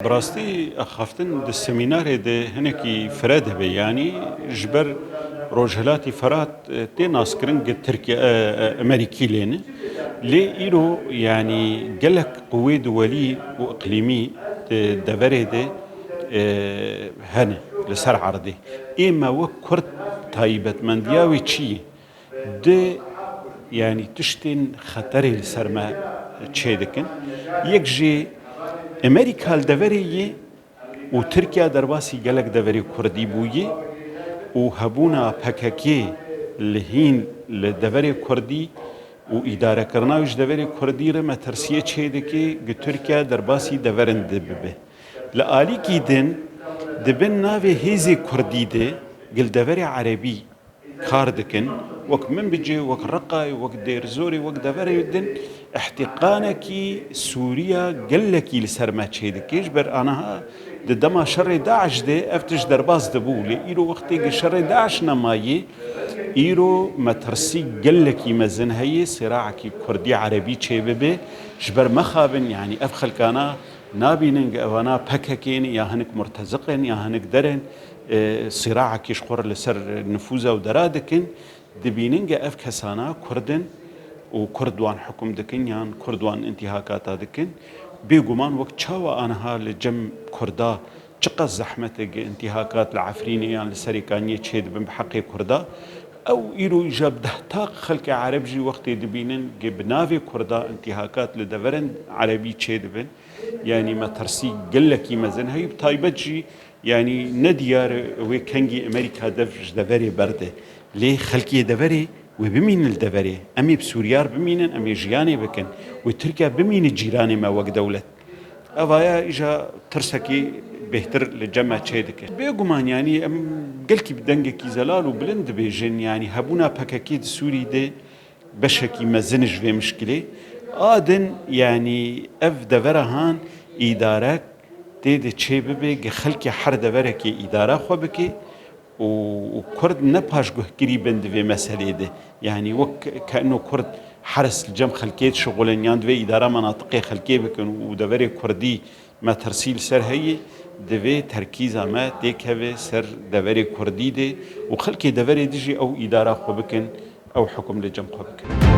براستي أخافتن د السمينار ده هنكي فراد هبه يعني جبر روجهلاتي فرات تي ناسكرن قد تركيا أمريكي لين لي إيرو يعني قالك قوة دولي وإقليمي دفره ده هنا لسر عرضه إما وكرت تايبت من دياوي تشي ده يعني تشتين خطري لسر ما تشيدكن يكجي امریکا دەوەرێ و ترکیا دەرباسی گەلک دەوەری کوردی بوویێ و هەبوونا پەکەکێ لە هین لە دەوەری کوردی و ئیدارەکردناویش دەوەری کوردی رە مەترسیە چێ دەکێ گە تورکیا دەرباسی دەوەرن دەببێ لە ئالیکی دن دەبن ناوێ هێزێ کوردی دێ گل دەوەری عەرەبی کار دەکەن وەک من بجێ وەک ڕقای وەک دێرزۆری وەک دەوەری دن احتقانكي سوريا قلكي لسرما تشيدكيش بر أنا دما شر داعش ده افتش درباز دبولي إيرو وقتي شر داعش نمايي إيرو مترسي قلكي مزن هي صراعكي كردي عربي تشيبه جبر مخابن يعني أفخل كانا نابينن أوانا بككين يا هنك مرتزقين يا هنك درن صراعكي شقور لسر نفوذا ودرادكن دبيننج أفكسانا كردن وكردوان حكم دكن يان كردوان انتهاكات دكن بيقومان وقت شاوى أنها لجم كردا شقا زحمة انتهاكات العفريني يعني لسريكانية تشيد بحق كردا أو إيرو إجاب دهتاق خلق عربجي وقت دبينن بنافي كردا انتهاكات لدورن عربي تشيد بن يعني ما ترسي قلكي مزن هاي بطايبتجي يعني نديار ويكنجي أمريكا دفري برده ليه خلقي دفري وبمين الدفري أمي بسوريار بمينن أمي جياني بكن وتركيا بمين الجيراني ما وق دولة أفايا إجا ترسكي بهتر لجمع تشيدك بيقومان يعني قلكي بدنجكي زلال وبلند بيجن يعني هبونا بكاكيد سوري دي بشكي مزنج في مشكلة آدن يعني أف دفرهان إدارك تيد تشيببي خلقي حر دفركي إدارة خوبكي وكرد نبهاش قريبا في مسألة ده يعني كأنه كرد حرس الجم خلكيت شغلين ياند إدارة مناطقية خلكية بكن ودفري كردي ما ترسيل سر هي دفي تركيزا ما تيكهوي سر دفري كردي ده وخلكي دفري ديجي أو إدارة خو بكن أو حكم لجم خو بكن